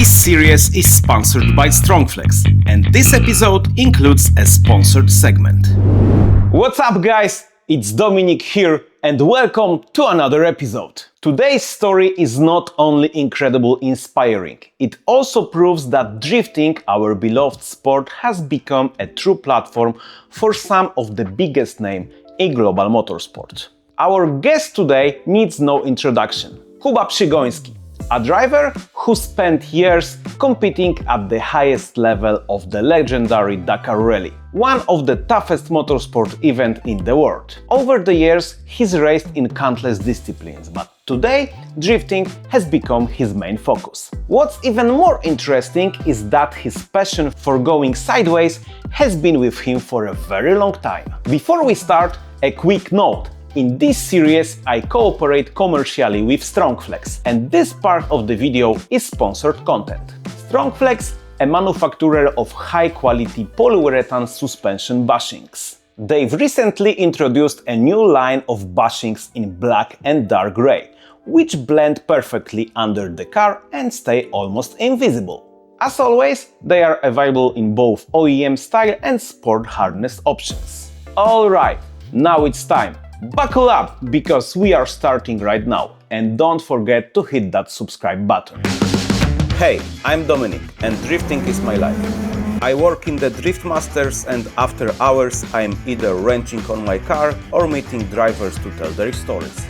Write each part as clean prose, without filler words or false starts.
This series is sponsored by Strongflex, and this episode includes a sponsored segment. What's up, guys? It's Dominic here, and welcome to another episode. Today's story is not only incredibly inspiring, it also proves that drifting, our beloved sport, has become a true platform for some of the biggest names in global motorsport. Our guest today needs no introduction. Kuba Przygoński, a driver who spent years competing at the highest level of the legendary Dakar Rally, one of the toughest motorsport events in the world. Over the years, he's raced in countless disciplines, but today, drifting has become his main focus. What's even more interesting is that his passion for going sideways has been with him for a very long time. Before we start, a quick note. In this series, I cooperate commercially with Strongflex, and this part of the video is sponsored content. Strongflex, a manufacturer of high-quality polyurethane suspension bushings. They've recently introduced a new line of bushings in black and dark gray, which blend perfectly under the car and stay almost invisible. As always, they are available in both OEM style and sport harness options. Alright, now it's time. Buckle up, because we are starting right now, and don't forget to hit that subscribe button. Hey, I'm Dominic, and drifting is my life. I work in the Drift Masters, and after hours I'm either wrenching on my car or meeting drivers to tell their stories.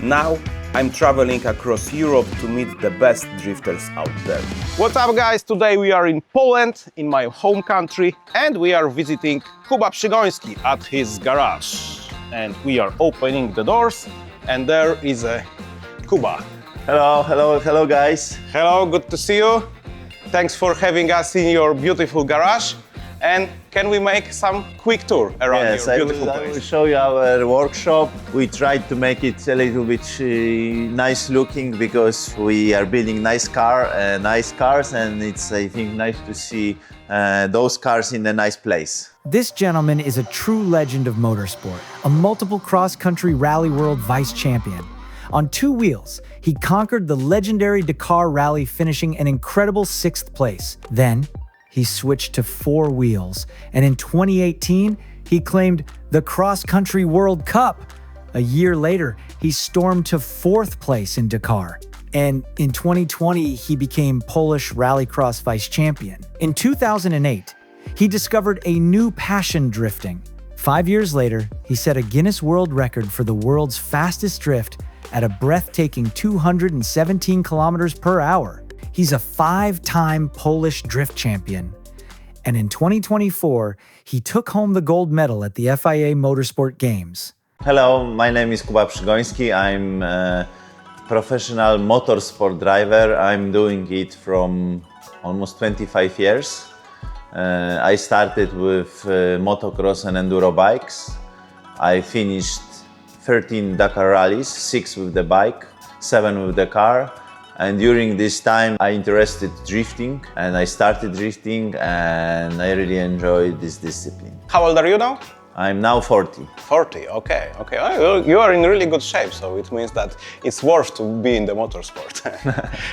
Now I'm traveling across Europe to meet the best drifters out there. What's up, guys? Today we are in Poland, in my home country, and we are visiting Kuba Przygoński at his garage. And we are opening the doors, and there is a Kuba. Hello guys. Hello, good to see you. Thanks for having us in your beautiful garage. And can we make some quick tour around your beautiful place? I will show you our workshop. We tried to make it a little bit nice looking because we are building nice cars, and it's, I think, nice to see those cars in a nice place. This gentleman is a true legend of motorsport, a multiple cross-country rally world vice champion. On two wheels, he conquered the legendary Dakar Rally, finishing an incredible 6th place. Then, he switched to 4 wheels, and in 2018, he claimed the Cross-Country World Cup. A year later, he stormed to 4th place in Dakar. And in 2020, he became Polish Rallycross vice champion. In 2008, he discovered a new passion: drifting. 5 years later, he set a Guinness World Record for the world's fastest drift at a breathtaking 217 kilometers per hour. He's a 5-time Polish drift champion. And in 2024, he took home the gold medal at the FIA Motorsport Games. Hello, my name is Kuba Przygoński. I'm a professional motorsport driver. I'm doing it from almost 25 years. I started with motocross and enduro bikes. I finished 13 Dakar rallies, 6 with the bike, 7 with the car. And during this time, I interested drifting, and I started drifting, and I really enjoyed this discipline. How old are you now? I'm now 40. 40, okay. Well, you are in really good shape, so it means that it's worth to be in the motorsport.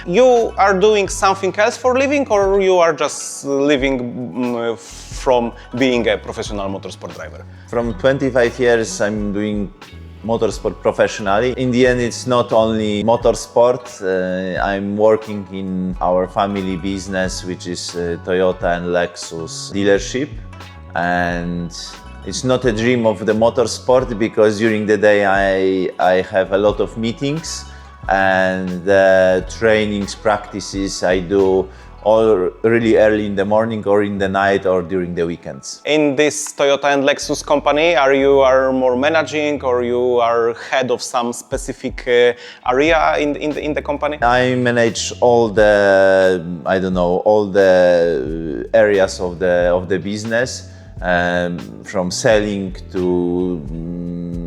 You are doing something else for living, or you are just living from being a professional motorsport driver? From 25 years, I'm doing motorsport professionally. In the end, it's not only motorsport. I'm working in our family business, which is Toyota and Lexus dealership. And it's not a dream of the motorsport, because during the day I have a lot of meetings, and trainings, practices I do all really early in the morning or in the night or during the weekends. In this Toyota and Lexus company, are you more managing, or you are head of some specific area in the company? I manage all the areas of the business, from selling to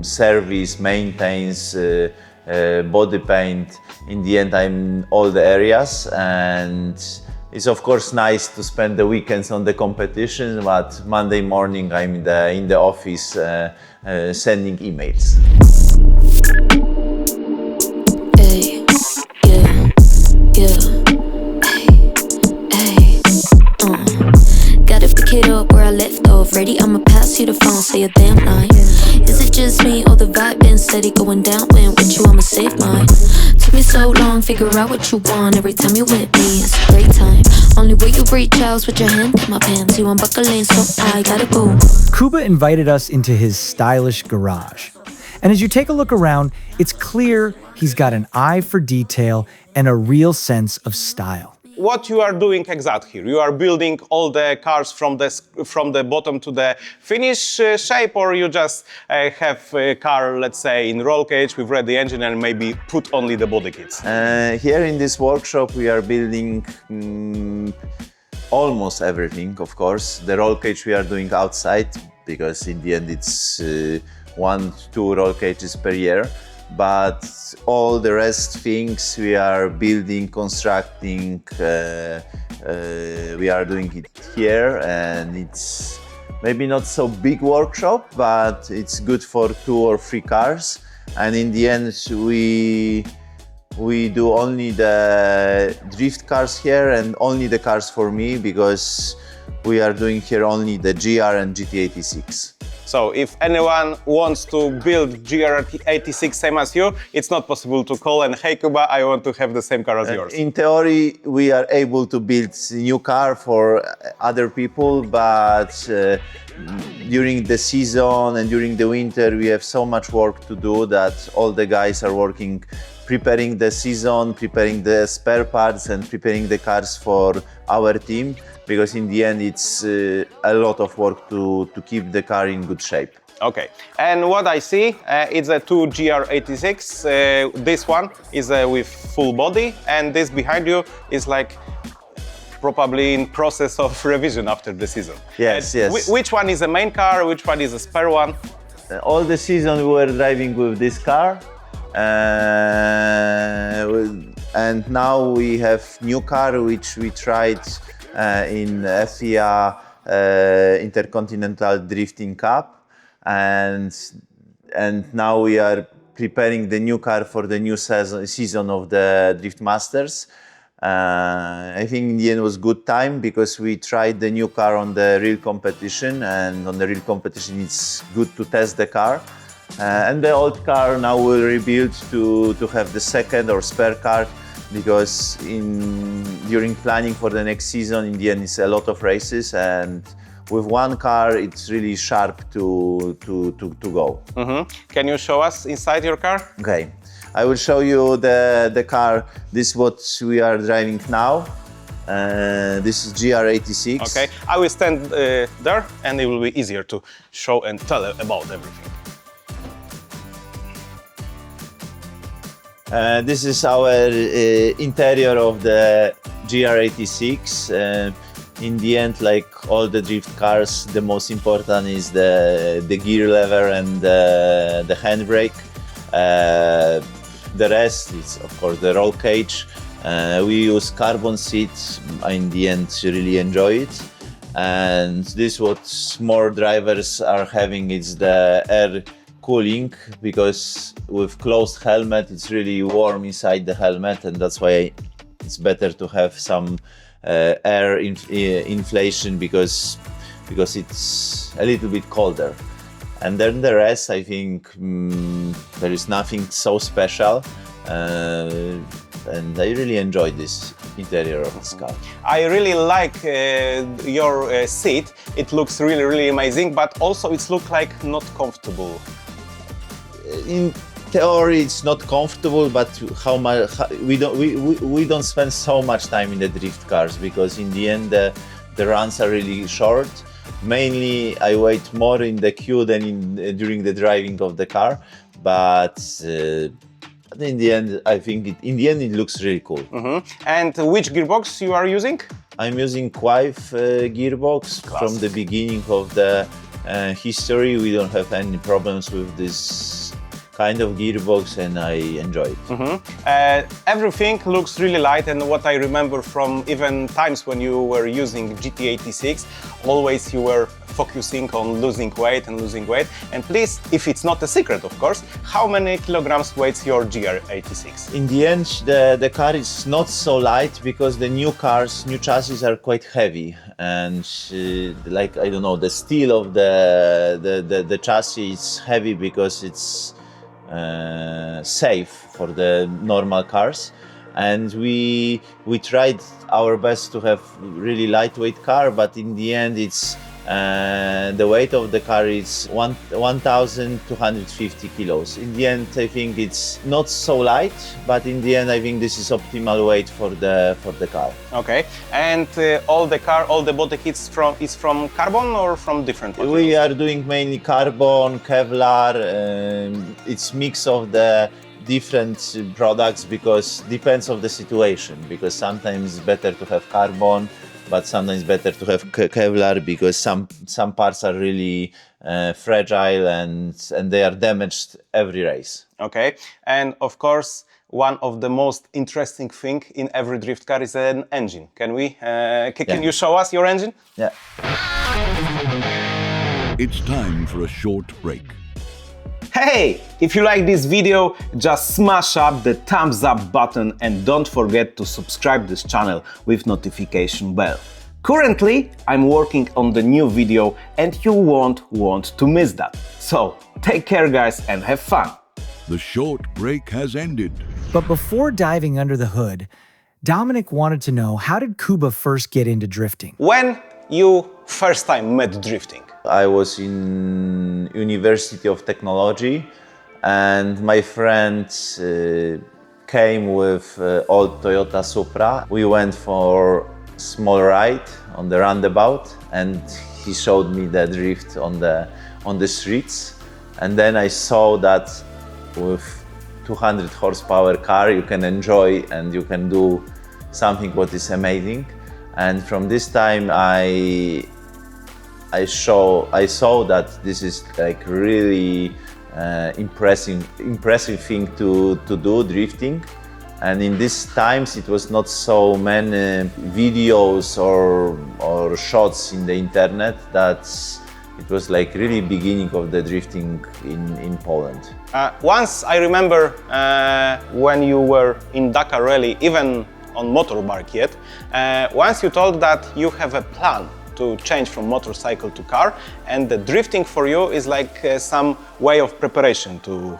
service, maintenance, body paint. In the end, I'm all the areas, and it's of course nice to spend the weekends on the competition, but Monday morning I'm in the office sending emails. Hey, yeah, yeah. Hey. steady going down. When with you, I'ma save mine. Took me so long, figure out what you want. Every time you with me, it's a great time. Only way you reach out with your hand in my pants. You unbuckling, so I gotta go. Kuba invited us into his stylish garage. And as you take a look around, it's clear he's got an eye for detail and a real sense of style. What you are doing exactly here? You are building all the cars from the bottom to the finish shape, or you just have a car, let's say, in roll cage with ready engine and maybe put only the body kits? Here in this workshop we are building almost everything, of course. The roll cage we are doing outside because in the end it's 1-2 roll cages per year. But all the rest things we are building, constructing, we are doing it here, and it's maybe not so big workshop, but it's good for 2 or 3 cars. And in the end we do only the drift cars here and only the cars for me, because we are doing here only the GR and GT86. So if anyone wants to build GR86 same as you, it's not possible to call and, hey Kuba, I want to have the same car as yours. In theory, we are able to build a new car for other people, but during the season and during the winter, we have so much work to do that all the guys are working, preparing the season, preparing the spare parts and preparing the cars for our team. Because in the end, it's a lot of work to keep the car in good shape. Okay, and what I see, it's a 2 GR86. This one is with full body, and this behind you is like probably in process of revision after the season. Yes, yes. Which one is a main car, which one is a spare one? All the season we were driving with this car. And now we have new car, which we tried in FIA Intercontinental Drifting Cup, and now we are preparing the new car for the new season of the Drift Masters. I think in the end was good time because we tried the new car on the real competition, and on the real competition it's good to test the car. And the old car now will rebuild to have the second or spare car, because during planning for the next season, in the end, it's a lot of races, and with one car, it's really sharp to go. Mm-hmm. Can you show us inside your car? Okay, I will show you the car. This is what we are driving now. This is GR86. Okay, I will stand there, and it will be easier to show and tell about everything. This is our interior of the GR86. In the end, like all the drift cars, the most important is the gear lever and the handbrake. The rest is, of course, the roll cage. We use carbon seats. In the end, really enjoy it. And this what more drivers are having is the air cooling, because with closed helmet it's really warm inside the helmet, and that's why it's better to have some air inflation, because it's a little bit colder. And then the rest, I think there is nothing so special, and I really enjoy this interior of this car. I really like your seat. It looks really, really amazing, but also it looks like not comfortable. In theory, it's not comfortable, but we don't spend so much time in the drift cars, because in the end the runs are really short. Mainly, I wait more in the queue than during the driving of the car, but in the end, I think it looks really cool. Mm-hmm. And which gearbox you are using? I'm using Quaife gearbox. Class. From the beginning of the history. We don't have any problems with this kind of gearbox, and I enjoy it. Mm-hmm. Everything looks really light, and what I remember from even times when you were using GT86, always you were focusing on losing weight. And please, if it's not a secret, of course, how many kilograms weighs your GR86? In the end, the car is not so light, because the new chassis are quite heavy, and like, I don't know, the steel of the chassis is heavy because it's safe for the normal cars. And we tried our best to have really lightweight car, but in the end it's the weight of the car is 1,250 kilos. In the end, I think it's not so light, but in the end, I think this is optimal weight for the car. Okay, and all the body kit is from carbon or from different materials? We are doing mainly carbon, Kevlar. It's mix of the different products because depends of the situation. Because sometimes it's better to have carbon, but sometimes better to have Kevlar because some parts are really fragile and they are damaged every race. Okay, and of course, one of the most interesting thing in every drift car is an engine. Can we? Can you show us your engine? Yeah. It's time for a short break. Hey, if you like this video, just smash up the thumbs up button and don't forget to subscribe this channel with notification bell. Currently, I'm working on the new video and you won't want to miss that. So, take care guys and have fun. The short break has ended. But before diving under the hood, Dominic wanted to know, how did Kuba first get into drifting? When you first time met drifting? I was in University of Technology and my friend came with old Toyota Supra. We went for small ride on the roundabout and he showed me the drift on the streets, and then I saw that with 200 horsepower car you can enjoy and you can do something what is amazing. And from this time I saw that this is like really impressive thing to do, drifting. And in these times it was not so many videos or shots in the internet, that it was like really beginning of the drifting in Poland. Once I remember when you were in Dakar Rally, even on motorbike yet, once you told that you have a plan to change from motorcycle to car, and the drifting for you is like some way of preparation to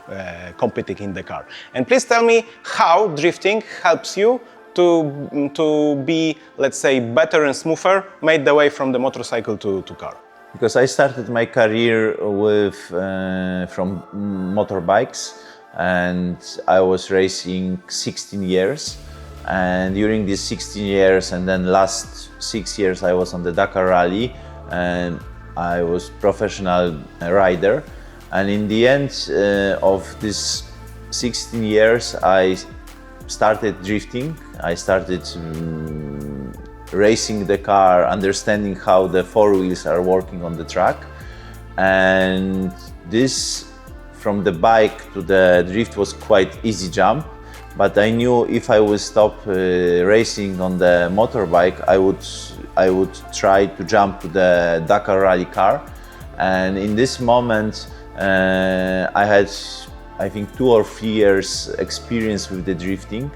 competing in the car. And please tell me how drifting helps you to be, let's say, better and smoother, made the way from the motorcycle to car. Because I started my career with from motorbikes, and I was racing 16 years. And during these 16 years and then last 6 years I was on the Dakar Rally and I was professional rider. And in the end of these 16 years I started drifting. I started racing the car, understanding how the four wheels are working on the track. And this, from the bike to the drift, was quite easy jump. But I knew if I would stop racing on the motorbike, I would try to jump to the Dakar Rally car. And in this moment, I had, I think, 2 or 3 years experience with the drifting,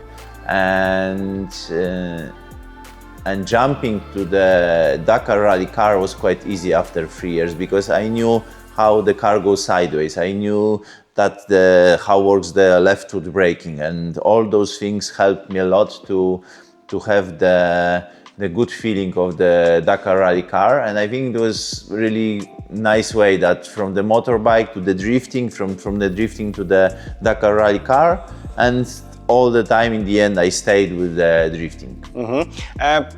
and jumping to the Dakar Rally car was quite easy after 3 years, because I knew how the car goes sideways. I knew that how works the left foot braking, and all those things helped me a lot to have the good feeling of the Dakar Rally car. And I think it was really nice way that from the motorbike to the drifting, from the drifting to the Dakar Rally car, and all the time in the end I stayed with the drifting.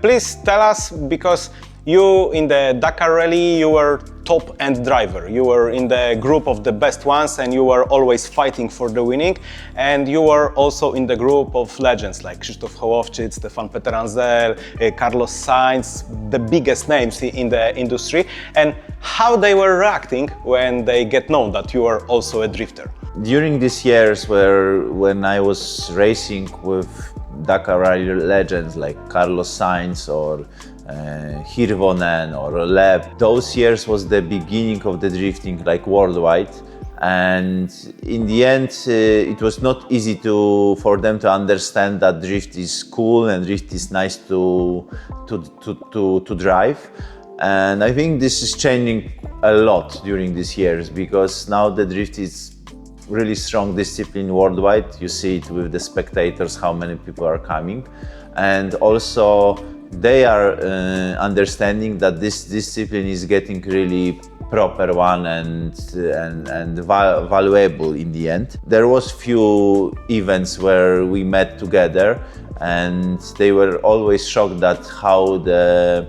Please tell us, because you in the Dakar Rally, you were top-end driver. You were in the group of the best ones and you were always fighting for the winning. And you were also in the group of legends like Krzysztof Hołowczyk, Stefan Peteranzel, Carlos Sainz, the biggest names in the industry. And how they were reacting when they get known that you are also a drifter? During these years when I was racing with Dakar Rally legends like Carlos Sainz or Hirvonen or Leb, those years was the beginning of the drifting like worldwide. And in the end it was not easy for them to understand that drift is cool and drift is nice to drive. And I think this is changing a lot during these years, because now the drift is really strong discipline worldwide. You see it with the spectators, how many people are coming. And also they are understanding that this discipline is getting really proper one and valuable in the end. There was few events where we met together and they were always shocked at how the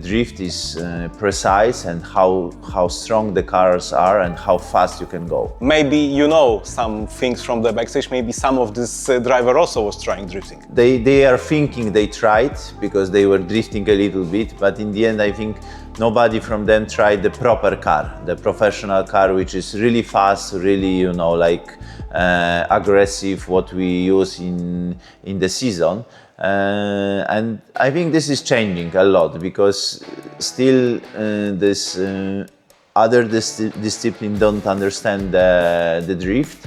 drift is precise and how strong the cars are and how fast you can go. Maybe you know some things from the backstage, maybe some of this driver also was trying drifting. They are thinking they tried because they were drifting a little bit, but in the end I think nobody from them tried the proper car, the professional car, which is really fast, really, aggressive, what we use in the season. And I think this is changing a lot because still this other discipline don't understand the drift,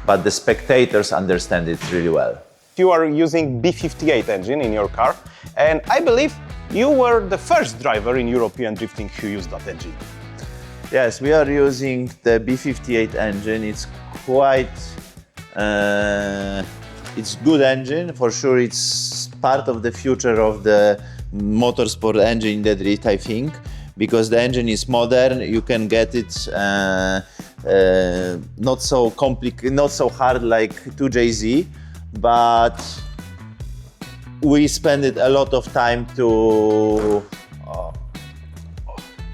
but the spectators understand it really well. You are using B58 engine in your car, and I believe you were the first driver in European drifting who used that engine. Yes, we are using the B58 engine. It's quite it's good engine for sure. It's part of the future of the motorsport engine in the drift, I think, because the engine is modern. You can get it not so complicated, not so hard like 2JZ, but we spend a lot of time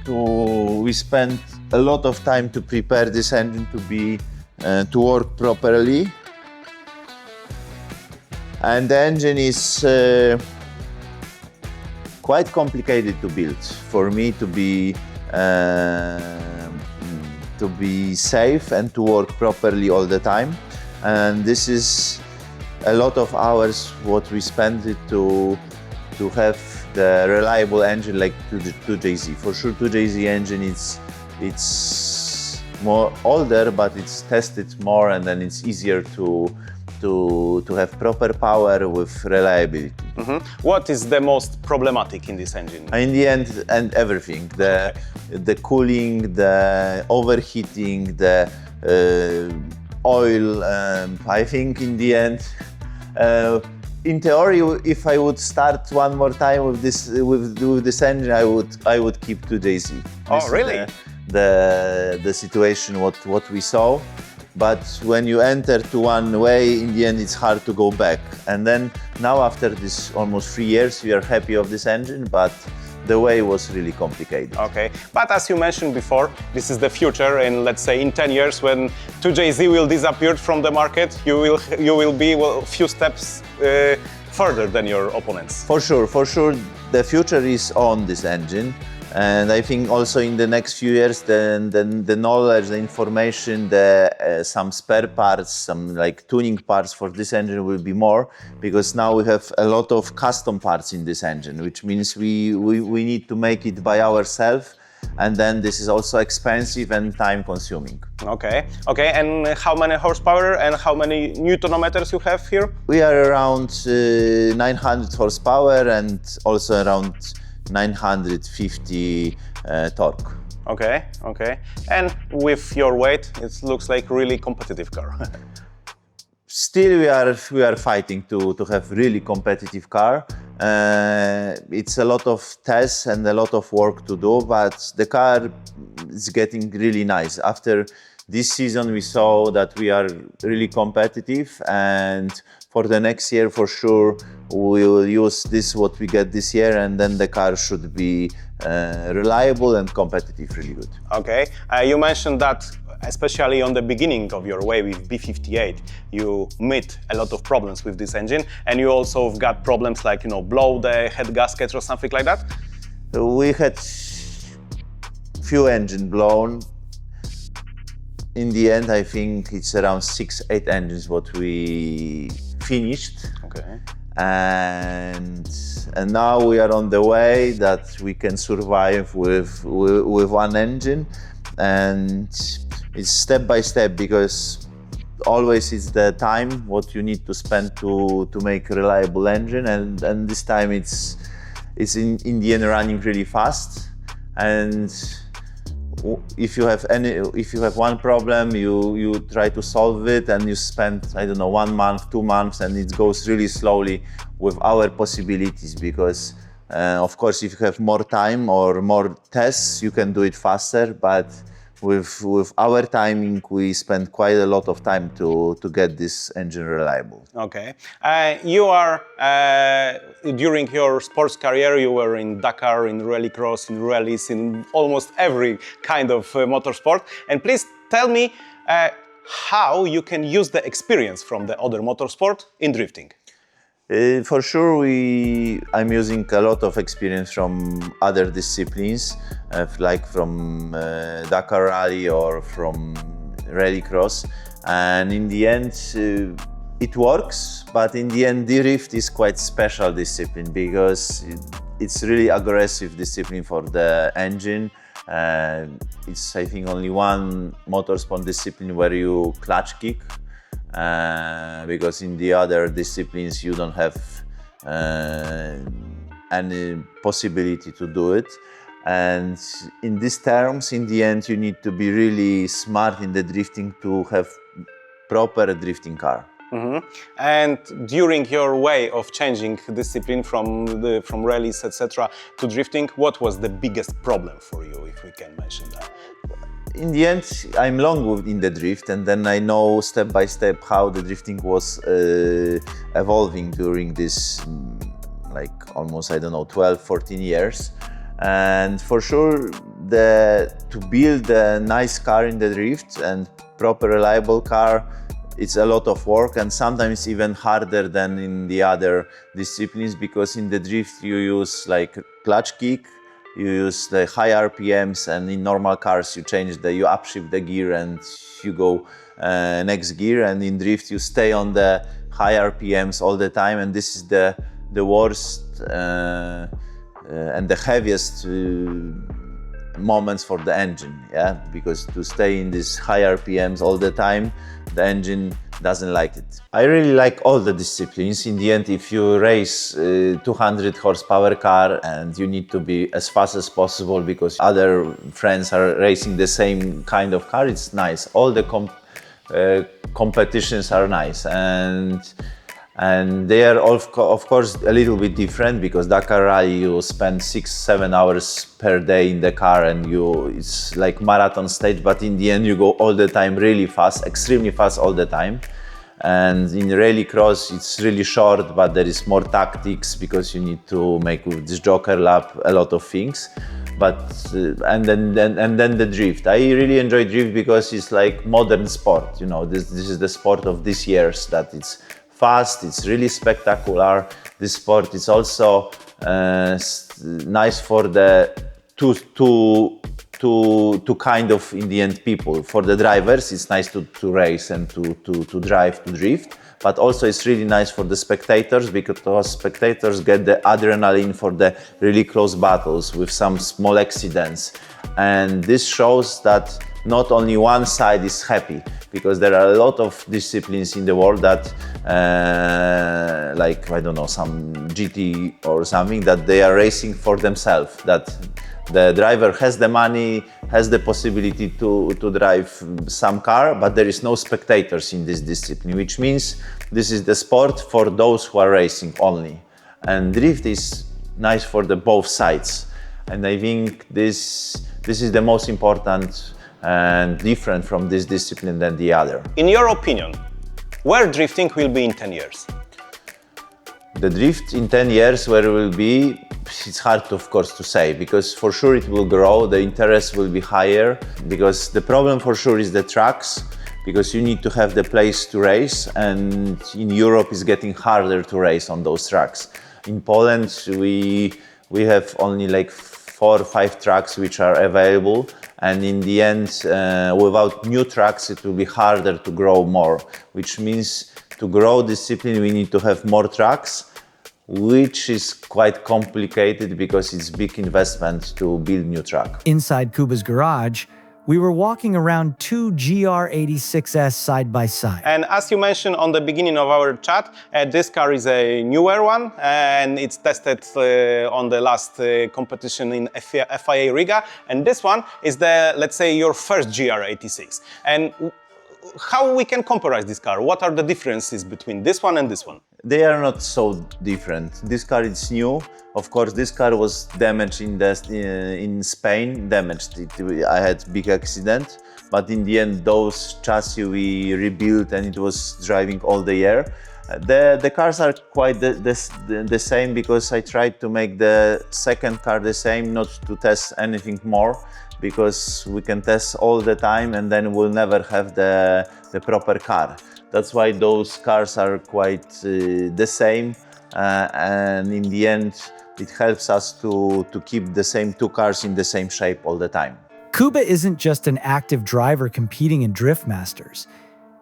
we spent a lot of time to prepare this engine to be to work properly. And the engine is quite complicated to build for me to be safe and to work properly all the time. And this is a lot of hours what we spent it to have the reliable engine like 2JZ. For sure 2JZ engine it's more older, but it's tested more and then it's easier to have proper power with reliability. Mm-hmm. What is the most problematic in this engine? In the end, and everything, the cooling, the overheating, the oil. I think in the end, in theory, if I would start one more time with this engine, I would keep 2JZ. Oh, really? The situation what we saw. But when you enter to one way, in the end, it's hard to go back. And then now, after this almost 3 years, we are happy of this engine, but the way was really complicated. Okay, but as you mentioned before, this is the future, and let's say in 10 years, when 2JZ will disappear from the market, you will be a few steps further than your opponents. For sure, the future is on this engine. And I think also in the next few years, the knowledge, the information, some spare parts, some like tuning parts for this engine will be more, because now we have a lot of custom parts in this engine, which means we need to make it by ourselves, and then this is also expensive and time consuming. Okay, and how many horsepower and how many newtonometers you have here? We are around 900 horsepower and also around 950 torque. Okay. And with your weight, it looks like really competitive car. Still, we are fighting to have really competitive car. It's a lot of tests and a lot of work to do, but the car is getting really nice. After this season, we saw that we are really competitive, and for the next year, for sure, we will use this what we get this year, and then the car should be reliable and competitive, really good. Okay, you mentioned that especially on the beginning of your way with B58, you met a lot of problems with this engine, and you also got problems like, blow the head gaskets or something like that? We had few engines blown. In the end, I think it's around 6-8 engines what we finished. Okay. And now we are on the way that we can survive with one engine, and it's step by step, because always it's the time what you need to spend to make a reliable engine, and this time it's in the end running really fast, and if you have one problem, you try to solve it, and you spend, I don't know, 1 month, 2 months, and it goes really slowly with our possibilities, because of course, if you have more time or more tests, you can do it faster, but with our timing, we spend quite a lot of time to get this engine reliable. Okay. You are, during your sports career, you were in Dakar, in rallycross, in rallies, in almost every kind of motorsport. And please tell me how you can use the experience from the other motorsport in drifting. For sure, I'm using a lot of experience from other disciplines, like from Dakar Rally or from Rallycross, and in the end, it works. But in the end, drift is quite special discipline because it's really aggressive discipline for the engine. It's, I think, only one motorsport discipline where you clutch kick. Because in the other disciplines you don't have any possibility to do it. And in these terms, in the end, you need to be really smart in the drifting to have proper drifting car. Mm-hmm. And during your way of changing discipline from rallies, etc., to drifting, what was the biggest problem for you, if we can mention that? In the end, I'm long in the drift, and then I know step by step how the drifting was evolving during this, like almost, I don't know, 12, 14 years. And for sure, to build a nice car in the drift and proper reliable car, it's a lot of work, and sometimes even harder than in the other disciplines, because in the drift you use like clutch kick, you use the high RPMs, and in normal cars you upshift the gear and you go next gear, and in drift you stay on the high RPMs all the time, and this is the worst and the heaviest moments for the engine, because to stay in these high RPMs all the time, the engine doesn't like it. I really like all the disciplines. In the end, if you race 200 horsepower car and you need to be as fast as possible because other friends are racing the same kind of car, it's nice. All the competitions are nice, and they are of course a little bit different, because Dakar Rally you spend 6-7 hours per day in the car, and it's like marathon stage, but in the end you go all the time really fast, extremely fast all the time. And in Rallycross it's really short, but there is more tactics because you need to make with this joker lap a lot of things. But and then the drift. I really enjoy drift because it's like modern sport. You know, this is the sport of these years, that it's fast, it's really spectacular. This sport is also nice for the two kind of, in the end, people. For the drivers, it's nice to race and to drive, to drift, but also it's really nice for the spectators, because spectators get the adrenaline for the really close battles with some small accidents. And this shows that not only one side is happy, because there are a lot of disciplines in the world that, like, I don't know, some GT or something, that they are racing for themselves, that the driver has the money, has the possibility to drive some car, but there is no spectators in this discipline, which means this is the sport for those who are racing only. And drift is nice for the both sides. And I think this is the most important and different from this discipline than the other. In your opinion, where drifting will be in 10 years? The drift in 10 years, where it will be, it's hard, of course, to say, because for sure it will grow, the interest will be higher, because the problem for sure is the tracks, because you need to have the place to race, and in Europe it's getting harder to race on those tracks. In Poland we have only like 4 or 5 tracks which are available, and in the end, without new tracks it will be harder to grow more, which means to grow discipline we need to have more tracks, which is quite complicated because it's big investment to build new track. Inside Kuba's garage, we were walking around two GR86S side by side. And as you mentioned on the beginning of our chat, this car is a newer one and it's tested on the last competition in FIA Riga. And this one is let's say, your first GR86. And how we can compare this car? What are the differences between this one and this one? They are not so different. This car is new. Of course, this car was damaged in Spain. I had big accident, but in the end, those chassis we rebuilt, and it was driving all the year. The cars are quite the same, because I tried to make the second car the same, not to test anything more, because we can test all the time and then we'll never have the proper car. That's why those cars are quite the same, and in the end it helps us to keep the same two cars in the same shape all the time. Kuba isn't just an active driver competing in Drift Masters.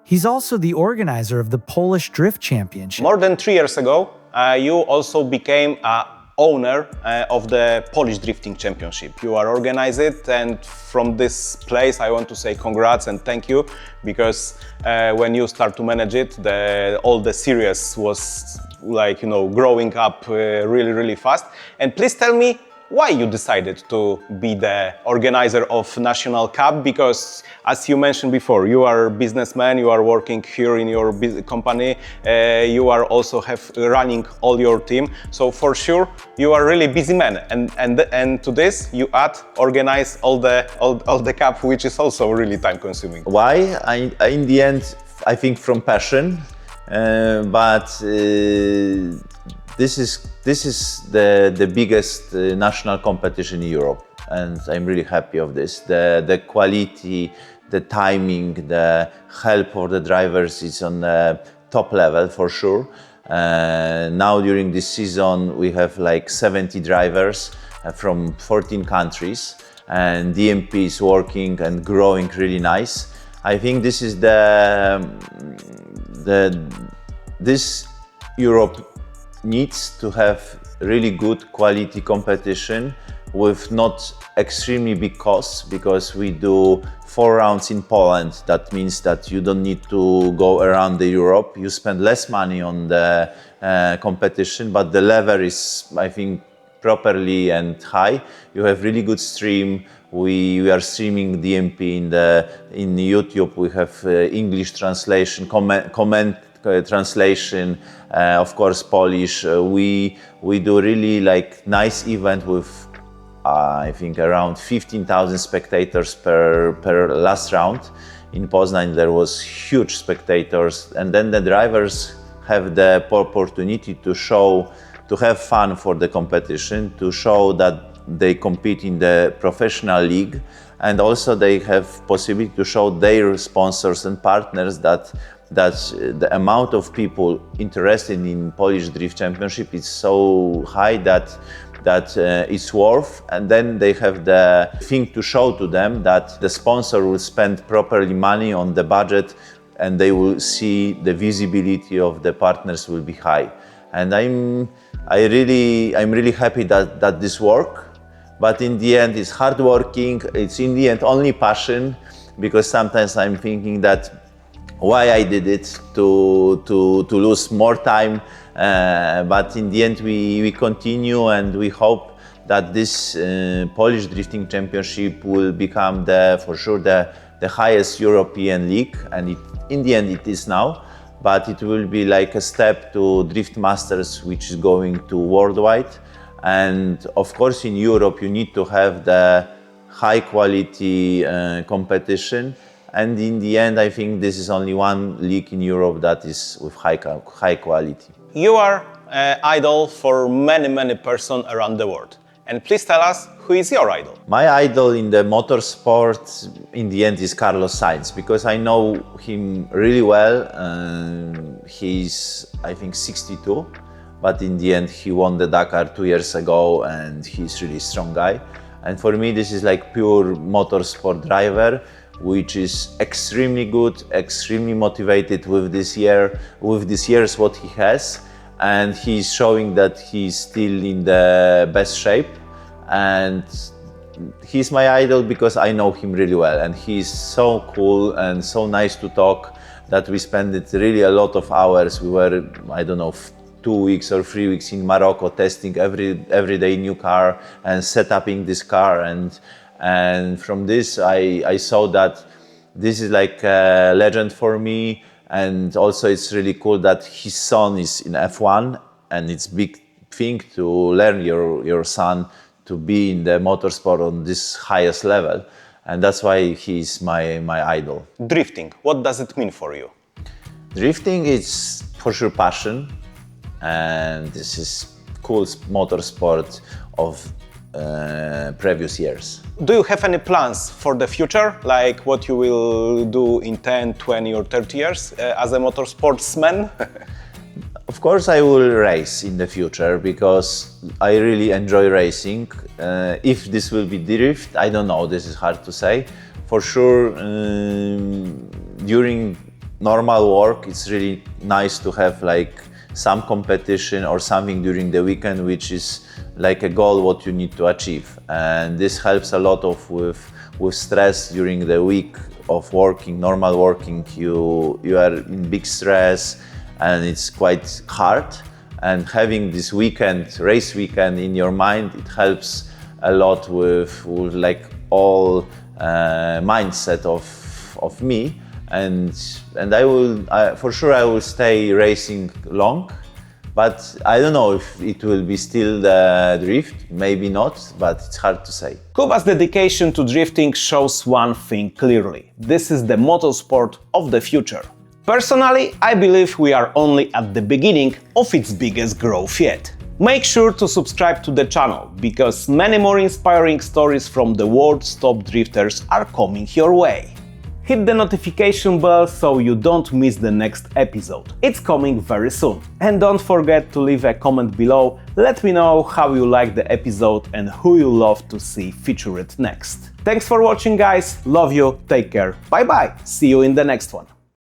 He's also the organizer of the Polish Drift Championship. More than 3 years ago, you also became owner of the Polish Drifting Championship. You are organized it, and from this place I want to say congrats and thank you, because when you start to manage it, all the series was growing up really fast. And please tell me why you decided to be the organizer of National Cup, because as you mentioned before, you are a businessman, you are working here in your company, you are also running all your team, so for sure you are really busy man, and to this you organize all the cup, which is also really time consuming. Why? In the end, I think from passion, but this is the biggest national competition in Europe, and I'm really happy of this. The quality, the timing, the help for the drivers is on the top level for sure. Now during this season we have like 70 drivers from 14 countries, and DMP is working and growing really nice. I think this is this Europe needs to have really good quality competition with not extremely big costs, because we do 4 rounds in Poland. That means that you don't need to go around the Europe. You spend less money on the competition, but the level is, I think, properly and high. You have really good stream. We are streaming DMP in YouTube. We have English translation, comment translation, of course Polish. We do really nice event with I think around 15,000 spectators per last round. In Poznań there was huge spectators, and then the drivers have the opportunity to have fun for the competition, to show that they compete in the professional league, and also they have possibility to show their sponsors and partners that the amount of people interested in Polish Drift Championship is so high that it's worth, and then they have the thing to show to them that the sponsor will spend properly money on the budget, and they will see the visibility of the partners will be high. And I'm really happy that this work. But in the end, it's hard working. It's in the end only passion, because sometimes I'm thinking that why I did it to lose more time. But in the end, we continue, and we hope that this Polish Drifting Championship will become for sure the highest European league, and in the end it is now. But it will be like a step to Drift Masters, which is going to worldwide. And of course, in Europe, you need to have the high quality competition. And in the end, I think this is only one league in Europe that is with high quality. You are an idol for many persons around the world. And please tell us, who is your idol? My idol in the motorsport, in the end, is Carlos Sainz, because I know him really well. He's, I think, 62, but in the end, he won the Dakar 2 years ago, and he's really strong guy. And for me, this is like pure motorsport driver, which is extremely good, extremely motivated with this year's what he has, and he's showing that he's still in the best shape. And he's my idol because I know him really well, and he's so cool and so nice to talk that we spent it really a lot of hours. We were, I don't know, 2 weeks or 3 weeks in Morocco testing every day new car and setting this car, and from this I saw that this is like a legend for me, and also it's really cool that his son is in F1, and it's big thing to learn your son to be in the motorsport on this highest level, and that's why he's my idol. Drifting, what does it mean for you? Drifting is for sure passion, and this is cool motorsport of previous years. Do you have any plans for the future, like what you will do in 10, 20 or 30 years as a motorsportsman? Of course I will race in the future because I really enjoy racing. If this will be drift, I don't know, this is hard to say. For sure, during normal work, it's really nice to have like some competition or something during the weekend, which is like a goal what you need to achieve. And this helps a lot with stress during the week of working, normal working. You are in big stress, and it's quite hard, and having this weekend, race weekend in your mind, it helps a lot with like all mindset of me, and for sure I will stay racing long, but I don't know if it will be still the drift, maybe not, but it's hard to say. Kuba's dedication to drifting shows one thing clearly: this is the motorsport of the future. Personally, I believe we are only at the beginning of its biggest growth yet. Make sure to subscribe to the channel, because many more inspiring stories from the world's top drifters are coming your way. Hit the notification bell so you don't miss the next episode. It's coming very soon. And don't forget to leave a comment below. Let me know how you like the episode and who you love to see featured next. Thanks for watching, guys. Love you. Take care. Bye bye. See you in the next one.